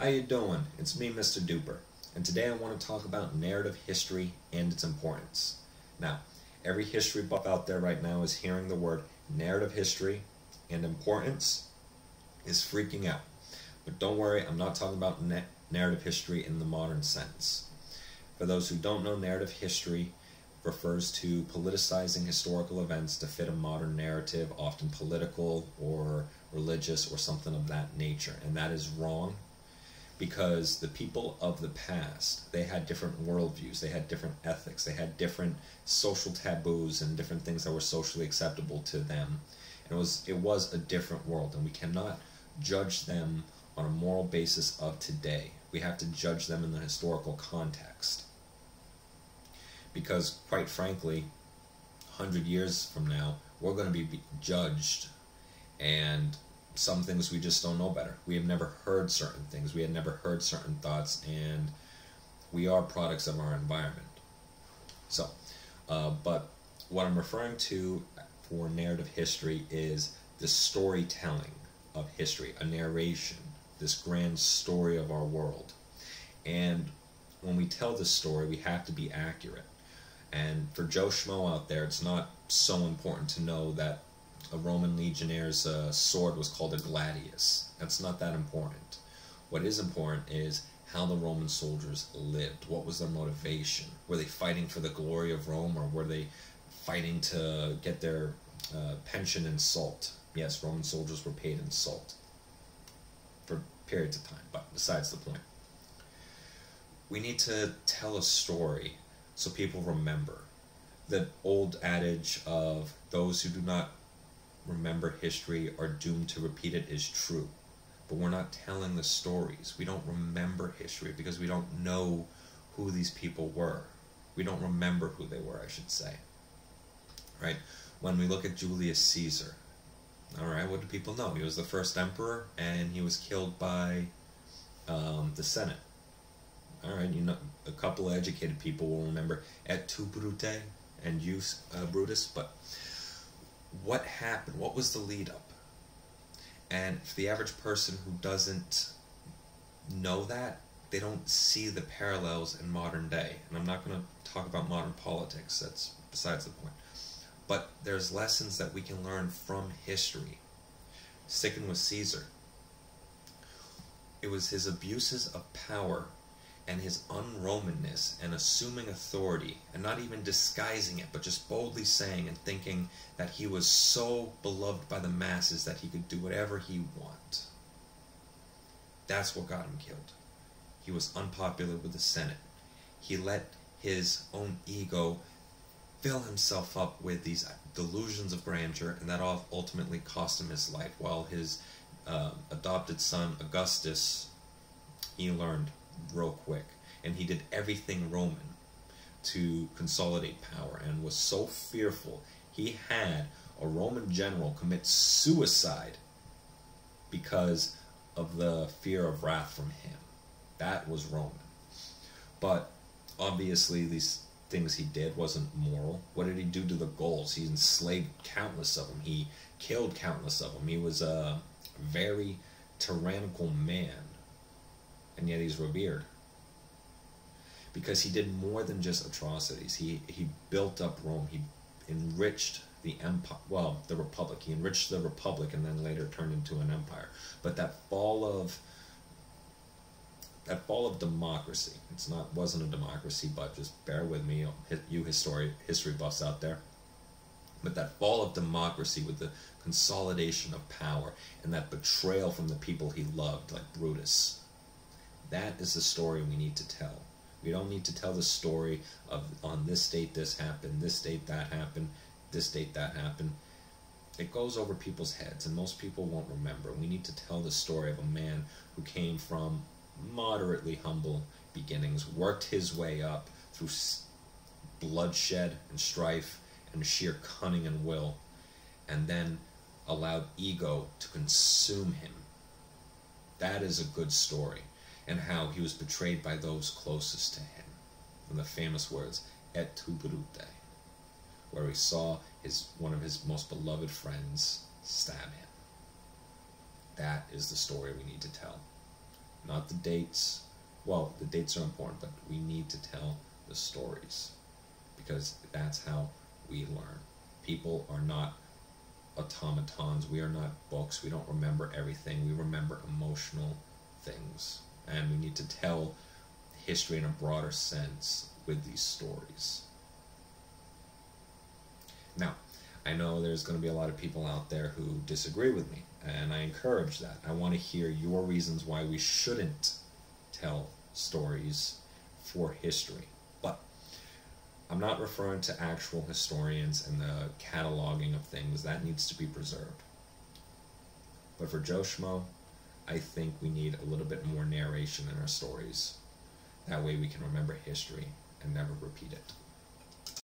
How you doing? It's me, Mr. Duper, and today I want to talk about narrative history and its importance. Now, every history buff out there right now is hearing the word narrative history and importance is freaking out. But don't worry, I'm not talking about narrative history in the modern sense. For those who don't know, narrative history refers to politicizing historical events to fit a modern narrative, often political or religious or something of that nature. And that is wrong, because the people of the past, they had different worldviews, they had different ethics, they had different social taboos and different things that were socially acceptable to them. And it was a different world, and we cannot judge them on a moral basis of today. We have to judge them in the historical context. Because, quite frankly, 100 years from now, we're going to be judged, and some things we just don't know better. We have never heard certain things. We had never heard certain thoughts, and we are products of our environment. So, but what I'm referring to for narrative history is the storytelling of history, a narration, this grand story of our world. And when we tell this story, we have to be accurate. And for Joe Schmo out there, it's not so important to know that a Roman legionnaire's sword was called a gladius. That's not that important. What is important is how the Roman soldiers lived. What was their motivation? Were they fighting for the glory of Rome, or were they fighting to get their pension in salt? Yes, Roman soldiers were paid in salt for periods of time, but besides the point. We need to tell a story so people remember. The old adage of those who do not remember history are doomed to repeat it is true. But we're not telling the stories. We don't remember history because we don't know who these people were. We don't remember who they were, I should say. Right? When we look at Julius Caesar, alright, what do people know? He was the first emperor, and he was killed by the Senate. Alright, you know, a couple of educated people will remember Et tu, Brute, and Jus, Brutus, but what happened? What was the lead up? And for the average person who doesn't know that, they don't see the parallels in modern day. And I'm not going to talk about modern politics, that's besides the point. But there's lessons that we can learn from history. Sticking with Caesar, it was his abuses of power and his un-Romanness and assuming authority and not even disguising it, but just boldly saying and thinking that he was so beloved by the masses that he could do whatever he wanted. That's what got him killed. He was unpopular with the Senate. He let his own ego fill himself up with these delusions of grandeur, and that ultimately cost him his life, while his adopted son, Augustus, he learned real quick, and he did everything Roman to consolidate power, and was so fearful he had a Roman general commit suicide because of the fear of wrath from him. That was Roman. But obviously these things he did wasn't moral. What did he do to the Gauls? He enslaved countless of them. He killed countless of them. He was a very tyrannical man, and yet he's revered because he did more than just atrocities. He built up Rome. He enriched the empire, well, the republic. He enriched the republic and then later turned into an empire. But that fall of democracy, wasn't a democracy, but just bear with me, you history buffs out there. But that fall of democracy with the consolidation of power and that betrayal from the people he loved, like Brutus, that is the story we need to tell. We don't need to tell the story of on this date this happened, this date that happened, this date that happened. It goes over people's heads, and most people won't remember. We need to tell the story of a man who came from moderately humble beginnings, worked his way up through bloodshed and strife and sheer cunning and will, and then allowed ego to consume him. That is a good story, and how he was betrayed by those closest to him. And the famous words, Et tu, Brute, where he saw one of his most beloved friends stab him. That is the story we need to tell. Not the dates. Well, the dates are important, but we need to tell the stories, because that's how we learn. People are not automatons. We are not books. We don't remember everything. We remember emotional things. And we need to tell history in a broader sense with these stories. Now, I know there's going to be a lot of people out there who disagree with me, and I encourage that. I want to hear your reasons why we shouldn't tell stories for history. But I'm not referring to actual historians and the cataloging of things. That needs to be preserved. But for Joe Schmo, I think we need a little bit more narration in our stories. That way we can remember history and never repeat it.